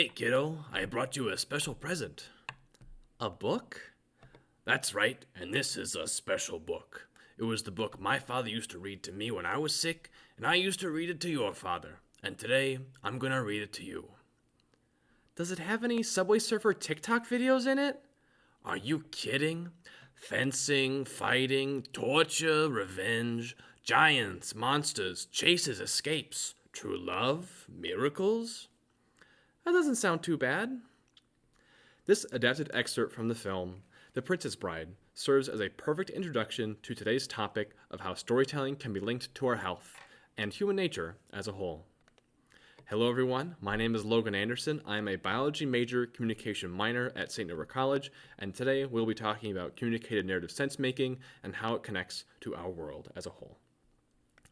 Hey kiddo, I brought you a special present. A book? That's right, and this is a special book. It was the book my father used to read to me when I was sick, and I used to read it to your father. And today, I'm gonna read it to you. Does it have any Subway Surfer TikTok videos in it? Are you kidding? Fencing, fighting, torture, revenge, giants, monsters, chases, escapes, true love, miracles? That doesn't sound too bad. This adapted excerpt from the film, The Princess Bride, serves as a perfect introduction to today's topic of how storytelling can be linked to our health and human nature as a whole. Hello everyone, my name is Logan Anderson. I am a biology major, communication minor at St. Norbert College, and today we'll be talking about communicated narrative sense making and how it connects to our world as a whole.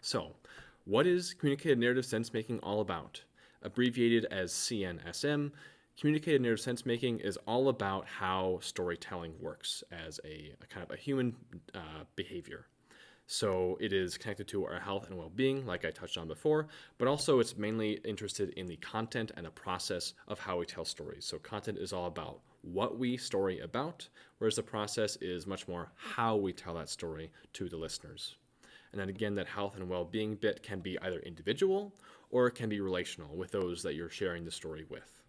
So, what is communicated narrative sense making all about? Abbreviated as CNSM, communicated narrative sense making is all about how storytelling works as a kind of a human behavior. So it is connected to our health and well-being, like I touched on before, but also it's mainly interested in the content and the process of how we tell stories. So content is all about what we story about, whereas the process is much more how we tell that story to the listeners. And then again, that health and well-being bit can be either individual or it can be relational with those that you're sharing the story with.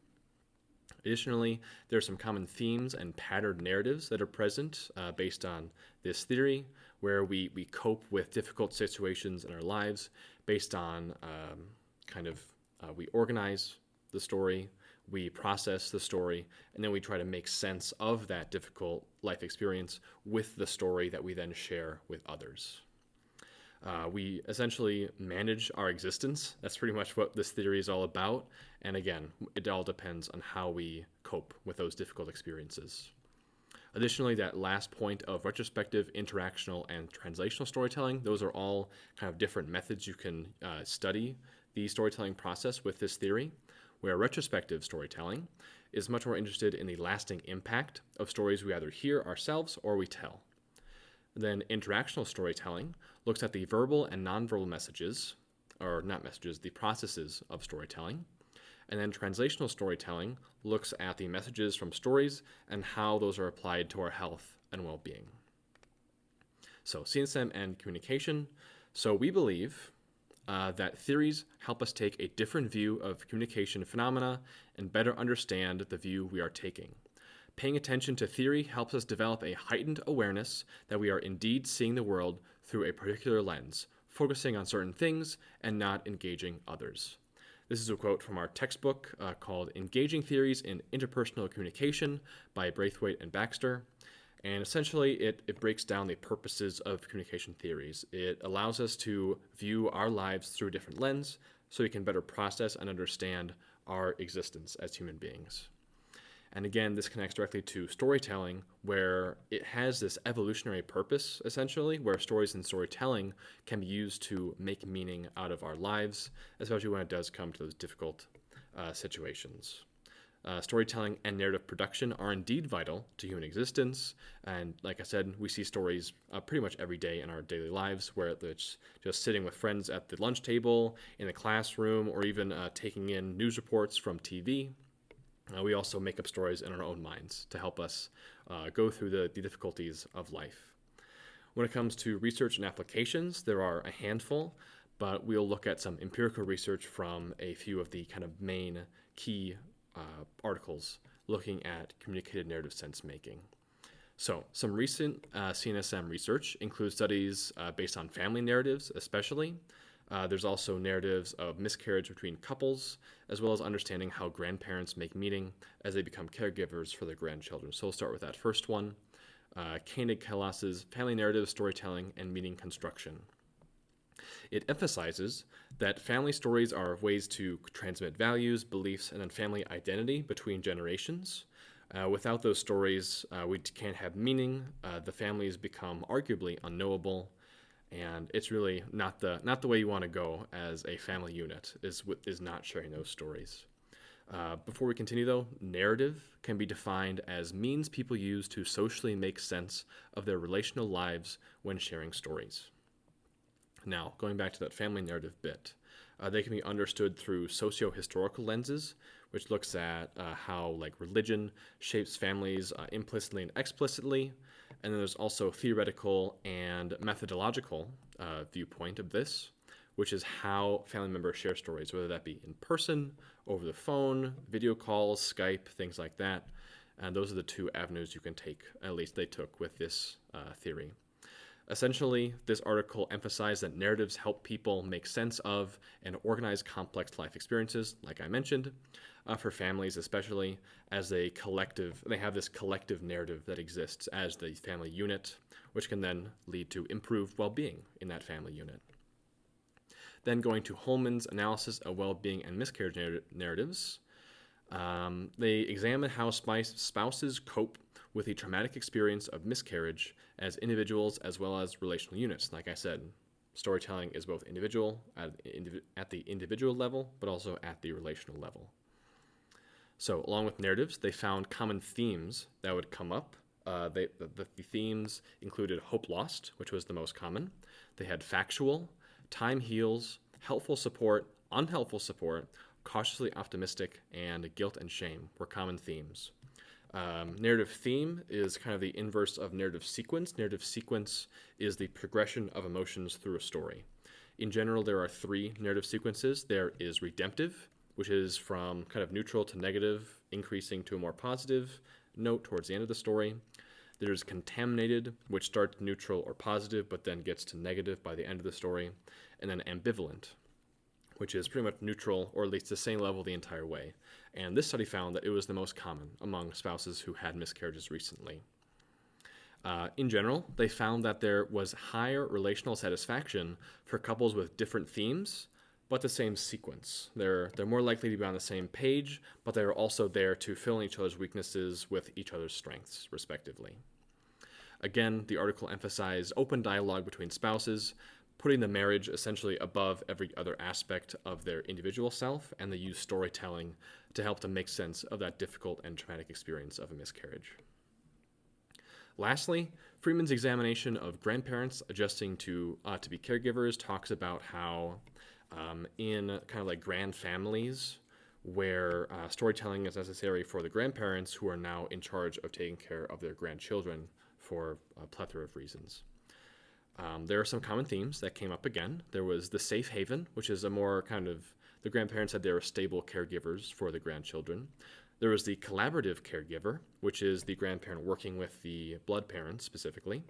Additionally, there are some common themes and patterned narratives that are present based on this theory, where we cope with difficult situations in our lives based on we organize the story, we process the story, and then we try to make sense of that difficult life experience with the story that we then share with others. We essentially manage our existence. That's pretty much what this theory is all about. And again, it all depends on how we cope with those difficult experiences. Additionally, that last point of retrospective, interactional, and translational storytelling, those are all kind of different methods you can study the storytelling process with this theory, where retrospective storytelling is much more interested in the lasting impact of stories we either hear ourselves or we tell. Then interactional storytelling looks at the verbal and nonverbal messages, or not messages, the processes of storytelling. And then translational storytelling looks at the messages from stories and how those are applied to our health and well-being. So CNSM and communication. So we believe that theories help us take a different view of communication phenomena and better understand the view we are taking. Paying attention to theory helps us develop a heightened awareness that we are indeed seeing the world through a particular lens, focusing on certain things and not engaging others. This is a quote from our textbook called Engaging Theories in Interpersonal Communication by Braithwaite and Baxter. And essentially, it breaks down the purposes of communication theories. It allows us to view our lives through a different lens so we can better process and understand our existence as human beings. And again, this connects directly to storytelling, where it has this evolutionary purpose, essentially, where stories and storytelling can be used to make meaning out of our lives, especially when it does come to those difficult situations. Storytelling and narrative production are indeed vital to human existence. And like I said, we see stories pretty much every day in our daily lives, where it's just sitting with friends at the lunch table, in the classroom, or even taking in news reports from TV. We also make up stories in our own minds to help us go through the difficulties of life. When it comes to research and applications, there are a handful, but we'll look at some empirical research from a few of the kind of main key articles looking at communicated narrative sense making. So some recent CNSM research includes studies based on family narratives, especially. There's also narratives of miscarriage between couples, as well as understanding how grandparents make meaning as they become caregivers for their grandchildren. So we'll start with that first one. Koenig Kellas's Family Narrative Storytelling and Meaning Construction. It emphasizes that family stories are ways to transmit values, beliefs, and then family identity between generations. Without those stories, we can't have meaning. The families become arguably unknowable. And it's really not the way you want to go as a family unit, is not sharing those stories. Before we continue though, narrative can be defined as means people use to socially make sense of their relational lives when sharing stories. Now, going back to that family narrative bit, they can be understood through socio-historical lenses, which looks at how like religion shapes families implicitly and explicitly. And then there's also theoretical and methodological viewpoint of this, which is how family members share stories, whether that be in person, over the phone, video calls, Skype, things like that. And those are the two avenues you can take, at least they took with this theory. Essentially, this article emphasized that narratives help people make sense of and organize complex life experiences, like I mentioned, for families especially, as they have this collective narrative that exists as the family unit, which can then lead to improved well-being in that family unit. Then going to Holman's analysis of well-being and miscarriage narratives, they examine how spouses cope with the traumatic experience of miscarriage as individuals as well as relational units. Like I said, storytelling is both individual at the individual level, but also at the relational level. So along with narratives, they found common themes that would come up. The themes included hope lost, which was the most common. They had factual, time heals, helpful support, unhelpful support, cautiously optimistic, and guilt and shame were common themes. Narrative theme is kind of the inverse of narrative sequence. Narrative sequence is the progression of emotions through a story. In general, there are 3 narrative sequences. There is redemptive, which is from kind of neutral to negative, increasing to a more positive note towards the end of the story. There's contaminated, which starts neutral or positive, but then gets to negative by the end of the story. And then ambivalent, which is pretty much neutral, or at least the same level the entire way. And this study found that it was the most common among spouses who had miscarriages recently. In general, they found that there was higher relational satisfaction for couples with different themes, but the same sequence. They're more likely to be on the same page, but they're also there to fill in each other's weaknesses with each other's strengths, respectively. Again, the article emphasized open dialogue between spouses, putting the marriage essentially above every other aspect of their individual self, and they use storytelling to help them make sense of that difficult and traumatic experience of a miscarriage. Lastly, Freeman's examination of grandparents adjusting to be caregivers talks about how in kind of like grand families where storytelling is necessary for the grandparents who are now in charge of taking care of their grandchildren for a plethora of reasons. There are some common themes that came up again. There was the safe haven, which is a more kind of, the grandparents said they were stable caregivers for the grandchildren. There was the collaborative caregiver, which is the grandparent working with the blood parent specifically.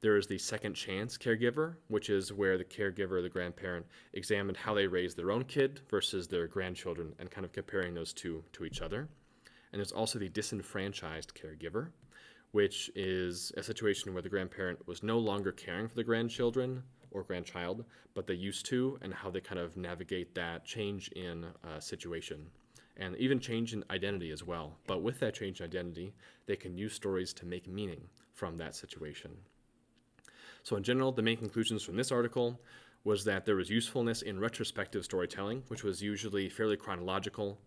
There is the second chance caregiver, which is where the caregiver, the grandparent, examined how they raised their own kid versus their grandchildren and kind of comparing those two to each other. And there's also the disenfranchised caregiver, which is a situation where the grandparent was no longer caring for the grandchildren or grandchild, but they used to, and how they kind of navigate that change in situation. And even change in identity as well. But with that change in identity, they can use stories to make meaning from that situation. So in general, the main conclusions from this article was that there was usefulness in retrospective storytelling, which was usually fairly chronological,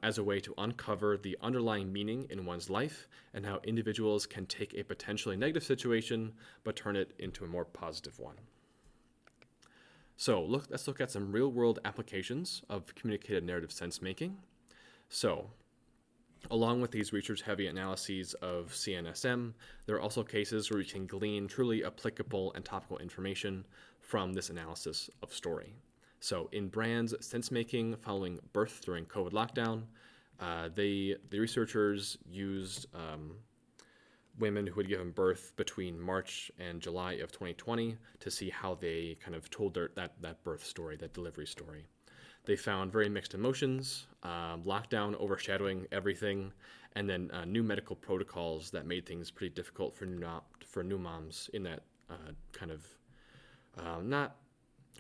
as a way to uncover the underlying meaning in one's life and how individuals can take a potentially negative situation but turn it into a more positive one. So let's look at some real-world applications of communicated narrative sense-making. So, along with these research-heavy analyses of CNSM, there are also cases where you can glean truly applicable and topical information from this analysis of story. So in Brann's sense-making following birth during COVID lockdown, the researchers used women who had given birth between March and July of 2020 to see how they kind of told that birth story, that delivery story. They found very mixed emotions, lockdown overshadowing everything, and then new medical protocols that made things pretty difficult for new moms in that kind of not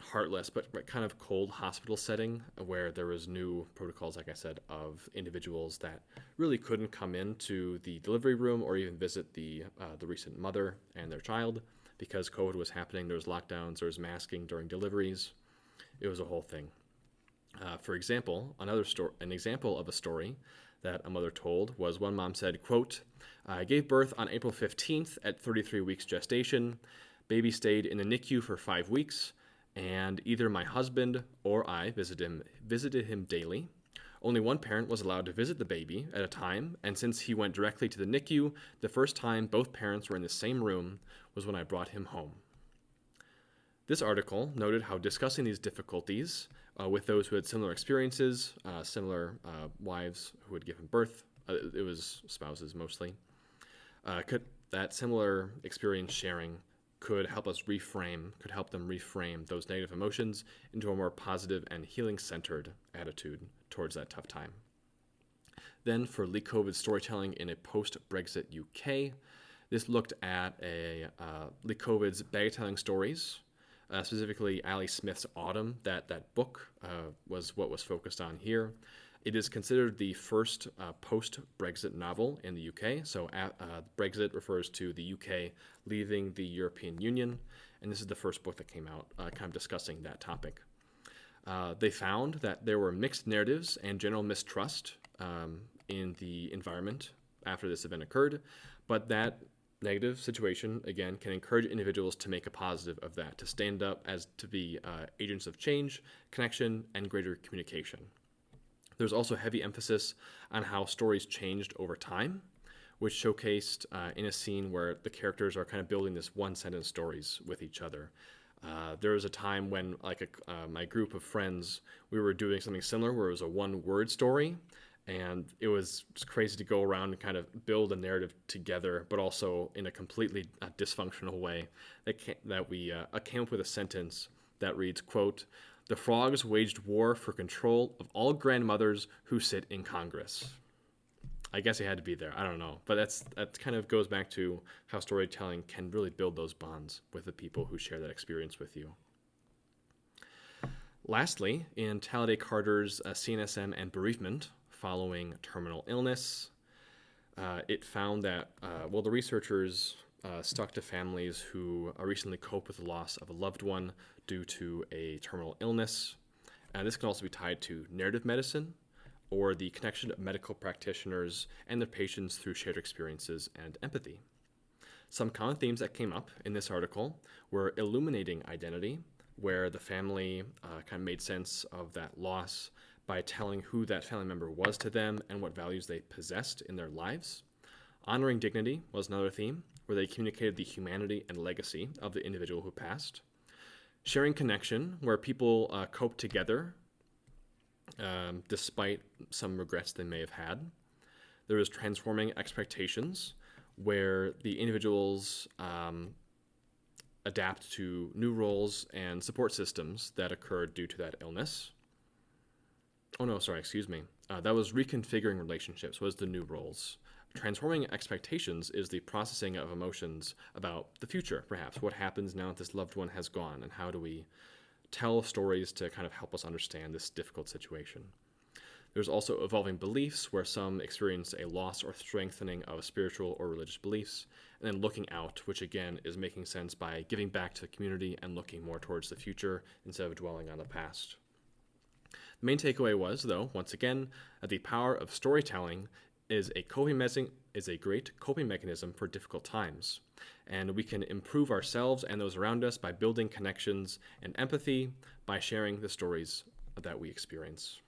heartless, but kind of cold hospital setting where there was new protocols, like I said, of individuals that really couldn't come into the delivery room or even visit the recent mother and their child because COVID was happening. There was lockdowns, there was masking during deliveries. It was a whole thing. For example, an example of a story that a mother told was one mom said, quote, "I gave birth on April 15th at 33 weeks gestation. Baby stayed in the NICU for 5 weeks. And either my husband or I visited him daily, Only one parent was allowed to visit the baby at a time, and since he went directly to the NICU, the first time both parents were in the same room was when I brought him home. This article noted how discussing these difficulties with those who had similar experiences, similar wives who had given birth, it was spouses mostly, that similar experience sharing could help them reframe those negative emotions into a more positive and healing-centered attitude towards that tough time. Then for Lee Covid's storytelling in a post-Brexit UK, this looked at Lee Covid's bag-telling stories, specifically Ali Smith's Autumn. That book was what was focused on here. It is considered the first post-Brexit novel in the UK. So Brexit refers to the UK leaving the European Union, and this is the first book that came out kind of discussing that topic. They found that there were mixed narratives and general mistrust in the environment after this event occurred, but that negative situation, again, can encourage individuals to make a positive of that, to stand up as to be agents of change, connection, and greater communication. There's also heavy emphasis on how stories changed over time, which showcased in a scene where the characters are kind of building this one-sentence stories with each other. There was a time when, my group of friends, we were doing something similar where it was a one-word story, and it was just crazy to go around and kind of build a narrative together, but also in a completely dysfunctional way that we came up with a sentence that reads, quote, "The frogs waged war for control of all grandmothers who sit in Congress." I guess it had to be there. I don't know. But that kind of goes back to how storytelling can really build those bonds with the people who share that experience with you. Lastly, in Talladay Carter's CNSM and Bereavement following terminal illness, it found that, the researchers stuck to families who recently coped with the loss of a loved one due to a terminal illness. This can also be tied to narrative medicine or the connection of medical practitioners and their patients through shared experiences and empathy. Some common themes that came up in this article were illuminating identity, where the family kind of made sense of that loss by telling who that family member was to them and what values they possessed in their lives. Honoring dignity was another theme, where they communicated the humanity and legacy of the individual who passed. Sharing connection, where people cope together despite some regrets they may have had. There was transforming expectations, where the individuals adapt to new roles and support systems that occurred due to that illness. That was reconfiguring relationships, was the new roles. Transforming expectations is the processing of emotions about the future, perhaps. What happens now that this loved one has gone, and how do we tell stories to kind of help us understand this difficult situation? There's also evolving beliefs, where some experience a loss or strengthening of spiritual or religious beliefs, and then looking out, which again is making sense by giving back to the community and looking more towards the future instead of dwelling on the past. The main takeaway was, though, once again, that the power of storytelling is a great coping mechanism for difficult times, and we can improve ourselves and those around us by building connections and empathy by sharing the stories that we experience.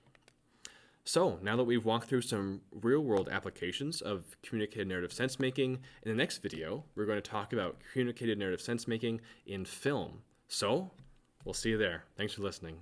So, now that we've walked through some real-world applications of communicated narrative sense-making, in the next video, we're going to talk about communicated narrative sense-making in film. So, we'll see you there. Thanks for listening.